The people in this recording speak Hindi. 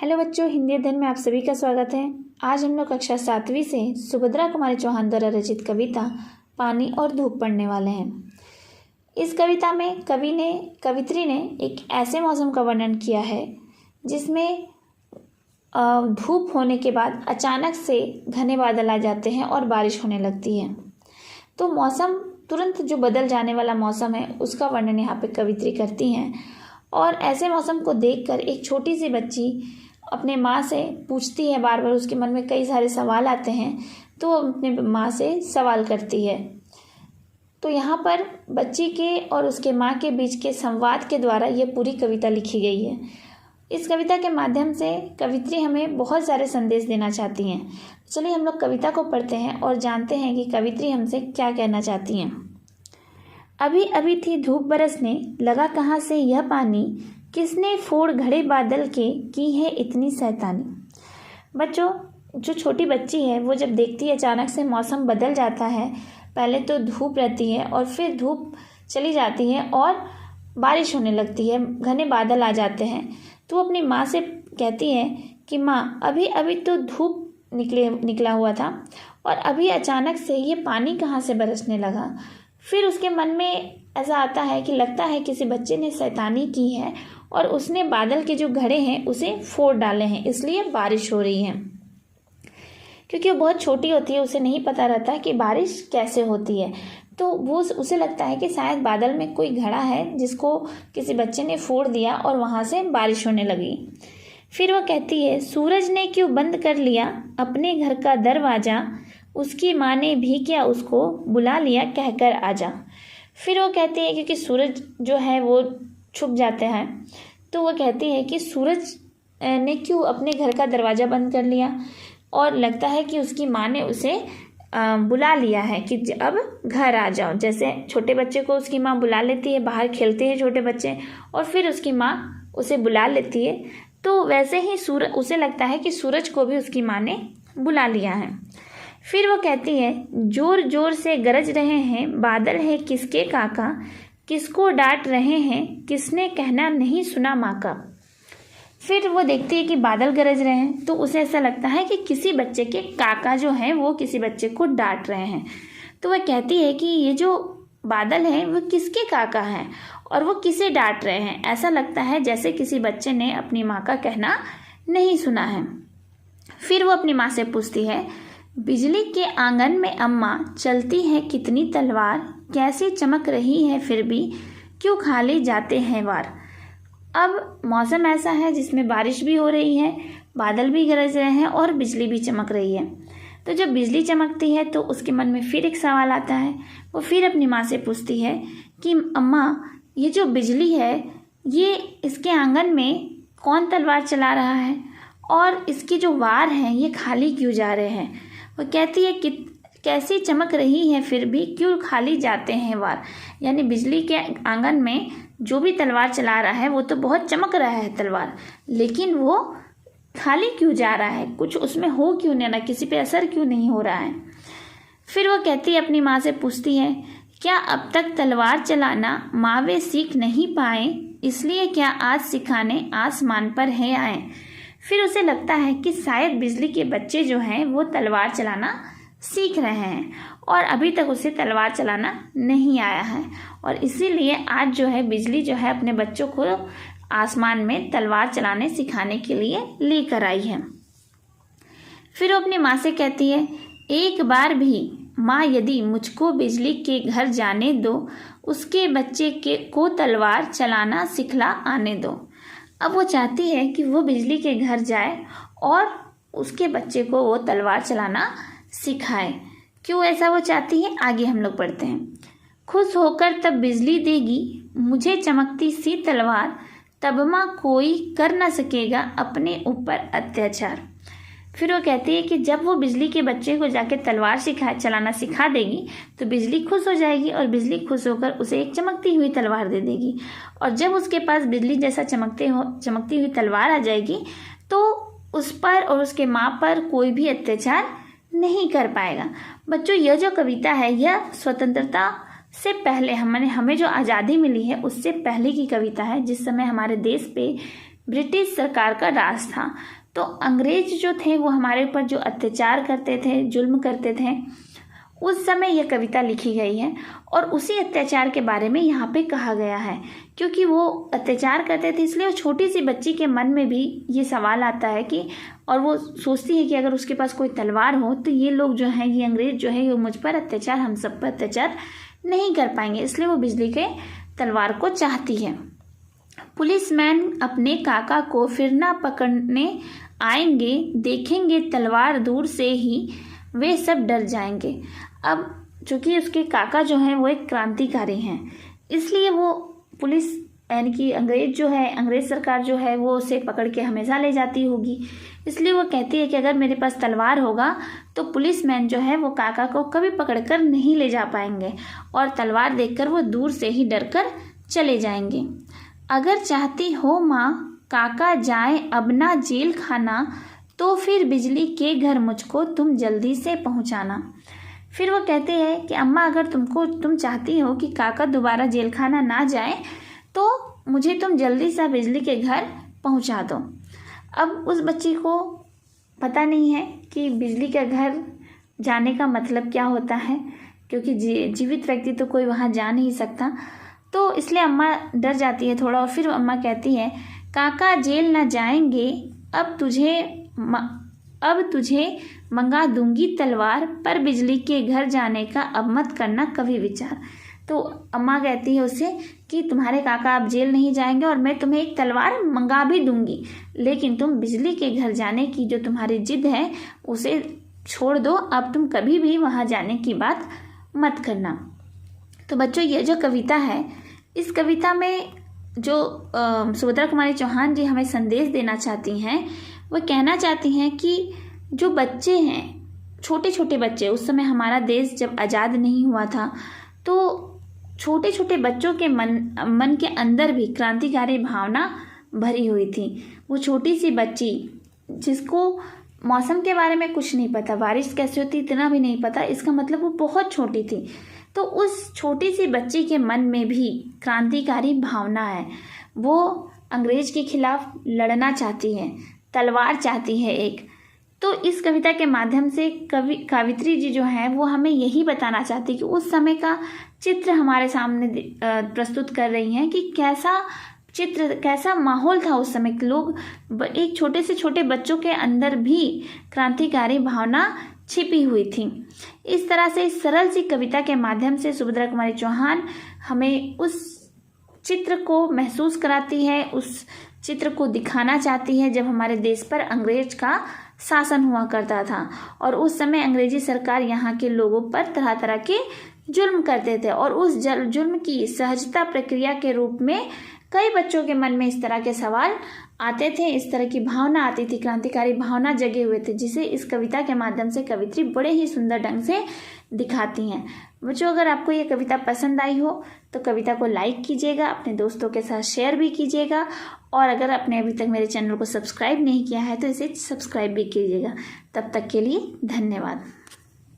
हेलो बच्चों, हिंदी अध्ययन में आप सभी का स्वागत है। आज हम लोग कक्षा 7वीं से सुभद्रा कुमारी चौहान द्वारा रचित कविता पानी और धूप पढ़ने वाले हैं। इस कविता में कवित्री ने एक ऐसे मौसम का वर्णन किया है जिसमें धूप होने के बाद अचानक से घने बादल आ जाते हैं और बारिश होने लगती है। तो मौसम तुरंत जो बदल जाने वाला मौसम है उसका वर्णन यहाँ पे कवित्री करती हैं। और ऐसे मौसम को देखकर एक छोटी सी बच्ची अपने माँ से पूछती है, बार बार उसके मन में कई सारे सवाल आते हैं तो वो अपने माँ से सवाल करती है। तो यहाँ पर बच्ची के और उसके माँ के बीच के संवाद के द्वारा ये पूरी कविता लिखी गई है। इस कविता के माध्यम से कवित्री हमें बहुत सारे संदेश देना चाहती हैं। चलिए हम लोग कविता को पढ़ते हैं और जानते हैं कि कवित्री हमसे क्या कहना चाहती हैं। अभी अभी थी धूप बरसने, लगा कहाँ से यह पानी, किसने फोड़ घड़े बादल के, की है इतनी शैतानी। बच्चों, जो छोटी बच्ची है वो जब देखती है अचानक से मौसम बदल जाता है, पहले तो धूप रहती है और फिर धूप चली जाती है और बारिश होने लगती है, घने बादल आ जाते हैं, तो वो अपनी माँ से कहती है कि माँ, अभी अभी तो धूप निकला हुआ था और अभी अचानक से ये पानी कहाँ से बरसने लगा। फिर उसके मन में ऐसा आता है कि लगता है किसी बच्चे ने शैतानी की है और उसने बादल के जो घड़े हैं उसे फोड़ डाले हैं, इसलिए बारिश हो रही है। क्योंकि वो बहुत छोटी होती है, उसे नहीं पता रहता कि बारिश कैसे होती है, तो वो उसे लगता है कि शायद बादल में कोई घड़ा है जिसको किसी बच्चे ने फोड़ दिया और वहाँ से बारिश होने लगी। फिर वो कहती है, सूरज ने क्यों बंद कर लिया अपने घर का दरवाज़ा, उसकी माँ ने भी क्या उसको बुला लिया कहकर आजा। फिर वो कहती है क्योंकि सूरज जो है वो छुप जाते हैं, तो वो कहती है कि सूरज ने क्यों अपने घर का दरवाज़ा बंद कर लिया और लगता है कि उसकी माँ ने उसे बुला लिया है कि अब घर आ जाओ। जैसे छोटे बच्चे को उसकी माँ बुला लेती है, बाहर खेलते हैं छोटे बच्चे और फिर उसकी माँ उसे बुला लेती है, तो वैसे ही उसे लगता है कि सूरज को भी उसकी माँ ने बुला लिया है। फिर वो कहती है, जोर जोर से गरज रहे हैं बादल है किसके काका, किसको डांट रहे हैं किसने कहना नहीं सुना माँ का। फिर वो देखती है कि बादल गरज रहे हैं, तो उसे ऐसा लगता है कि किसी बच्चे के काका जो हैं वो किसी बच्चे को डांट रहे हैं। तो वह कहती है कि ये जो बादल हैं वो किसके काका हैं और वो किसे डांट रहे हैं। ऐसा लगता है जैसे किसी बच्चे ने अपनी माँ का कहना नहीं सुना है। फिर वो अपनी माँ से पूछती है, बिजली के आंगन में अम्मा चलती है कितनी तलवार, कैसी चमक रही है फिर भी क्यों खाली जाते हैं वार। अब मौसम ऐसा है जिसमें बारिश भी हो रही है, बादल भी गरज रहे हैं और बिजली भी चमक रही है। तो जब बिजली चमकती है तो उसके मन में फिर एक सवाल आता है। वो फिर अपनी माँ से पूछती है कि अम्मा, ये जो बिजली है ये इसके आंगन में कौन तलवार चला रहा है और इसके जो वार हैं ये खाली क्यों जा रहे हैं। वो कहती है कि कैसी चमक रही है फिर भी क्यों खाली जाते हैं वार, यानी बिजली के आंगन में जो भी तलवार चला रहा है वो तो बहुत चमक रहा है तलवार, लेकिन वो खाली क्यों जा रहा है, कुछ उसमें हो क्यों नहीं रहा, किसी पे असर क्यों नहीं हो रहा है। फिर वो कहती है, अपनी माँ से पूछती है, क्या अब तक तलवार चलाना माँ वे सीख नहीं पाए, इसलिए क्या आज सिखाने आसमान पर है आए। फिर उसे लगता है कि शायद बिजली के बच्चे जो हैं वो तलवार चलाना सीख रहे हैं और अभी तक उसे तलवार चलाना नहीं आया है और इसीलिए आज जो है बिजली जो है अपने बच्चों को आसमान में तलवार चलाने सिखाने के लिए लेकर आई है। फिर वो अपनी माँ से कहती है, एक बार भी माँ यदि मुझको बिजली के घर जाने दो, उसके बच्चे को तलवार चलाना सिखला आने दो। अब वो चाहती है कि वो बिजली के घर जाए और उसके बच्चे को वो तलवार चलाना सिखाए। क्यों ऐसा वो चाहती है, आगे हम लोग पढ़ते हैं। खुश होकर तब बिजली देगी मुझे चमकती सी तलवार, तब माँ कोई कर ना सकेगा अपने ऊपर अत्याचार। फिर वो कहती है कि जब वो बिजली के बच्चे को जाके तलवार चलाना सिखा देगी तो बिजली खुश हो जाएगी और बिजली खुश होकर उसे एक चमकती हुई तलवार दे देगी और जब उसके पास बिजली जैसा चमकती हुई तलवार आ जाएगी तो उस पर और उसके माँ पर कोई भी अत्याचार नहीं कर पाएगा। बच्चों, यह जो कविता है यह स्वतंत्रता से पहले हमें जो आज़ादी मिली है उससे पहले की कविता है, जिस समय हमारे देश पे ब्रिटिश सरकार का राज था। तो अंग्रेज जो थे वो हमारे ऊपर जो अत्याचार करते थे, जुल्म करते थे, उस समय यह कविता लिखी गई है और उसी अत्याचार के बारे में यहाँ पे कहा गया है। क्योंकि वो अत्याचार करते थे इसलिए वो छोटी सी बच्ची के मन में भी ये सवाल आता है कि, और वो सोचती है कि अगर उसके पास कोई तलवार हो तो ये लोग जो हैं, ये अंग्रेज जो है, ये मुझ पर अत्याचार, हम सब पर अत्याचार नहीं कर पाएंगे, इसलिए वो बिजली के तलवार को चाहती है। पुलिसमैन अपने काका को फिर ना पकड़ने आएंगे, देखेंगे तलवार दूर से ही वे सब डर जाएंगे। अब चूंकि उसके काका जो हैं वो एक क्रांतिकारी हैं, इसलिए वो पुलिस यानी कि अंग्रेज जो है, अंग्रेज सरकार जो है वो उसे पकड़ के हमेशा ले जाती होगी। इसलिए वो कहती है कि अगर मेरे पास तलवार होगा तो पुलिसमैन जो है वो काका को कभी पकड़कर नहीं ले जा पाएंगे और तलवार देखकर वो दूर से ही डरकर चले जाएंगे। अगर चाहती हो माँ काका जाए अब ना जेल खाना, तो फिर बिजली के घर मुझको तुम जल्दी से पहुंचाना। फिर वो कहते हैं कि अम्मा अगर तुम चाहती हो कि काका दोबारा जेल खाना ना जाए तो मुझे तुम जल्दी से बिजली के घर पहुंचा दो। अब उस बच्ची को पता नहीं है कि बिजली के घर जाने का मतलब क्या होता है, क्योंकि जीवित व्यक्ति तो कोई वहाँ जा नहीं सकता, तो इसलिए अम्मा डर जाती है थोड़ा। और फिर अम्मा कहती है काका जेल ना जाएंगे, अब तुझे मंगा दूंगी तलवार, पर बिजली के घर जाने का अब मत करना कभी विचार। तो अम्मा कहती है उससे कि तुम्हारे काका अब जेल नहीं जाएंगे और मैं तुम्हें एक तलवार मंगा भी दूंगी, लेकिन तुम बिजली के घर जाने की जो तुम्हारी जिद है उसे छोड़ दो, अब तुम कभी भी वहाँ जाने की बात मत करना। तो बच्चों, ये जो कविता है, इस कविता में जो सुभद्रा कुमारी चौहान जी हमें संदेश देना चाहती हैं, वो कहना चाहती हैं कि जो बच्चे हैं, छोटे छोटे बच्चे, उस समय हमारा देश जब आज़ाद नहीं हुआ था तो छोटे छोटे बच्चों के मन के अंदर भी क्रांतिकारी भावना भरी हुई थी। वो छोटी सी बच्ची जिसको मौसम के बारे में कुछ नहीं पता, बारिश कैसे होती इतना भी नहीं पता, इसका मतलब वो बहुत छोटी थी, तो उस छोटी सी बच्ची के मन में भी क्रांतिकारी भावना है। वो अंग्रेज के खिलाफ लड़ना चाहती है, तलवार चाहती है एक। तो इस कविता के माध्यम से कवित्री जी जो हैं वो हमें यही बताना चाहती कि उस समय का चित्र हमारे सामने प्रस्तुत कर रही हैं कि कैसा माहौल था उस समय। लोग, एक छोटे से छोटे बच्चों के अंदर भी क्रांतिकारी भावना छिपी हुई थी। इस तरह से इस सरल सी कविता के माध्यम से सुभद्रा कुमारी चौहान हमें उस चित्र को महसूस कराती है, उस चित्र को दिखाना चाहती है जब हमारे देश पर अंग्रेज का शासन हुआ करता था और उस समय अंग्रेजी सरकार यहाँ के लोगों पर तरह तरह के जुल्म करते थे और उस जुल्म की सहजता प्रक्रिया के रूप में कई बच्चों के मन में इस तरह के सवाल आते थे, इस तरह की भावना आती थी, क्रांतिकारी भावना जगे हुए थे, जिसे इस कविता के माध्यम से कवित्री बड़े ही सुंदर ढंग से दिखाती हैं। बच्चों, अगर आपको ये कविता पसंद आई हो तो कविता को लाइक कीजिएगा, अपने दोस्तों के साथ शेयर भी कीजिएगा और अगर आपने अभी तक मेरे चैनल को सब्सक्राइब नहीं किया है तो इसे सब्सक्राइब भी कीजिएगा। तब तक के लिए धन्यवाद।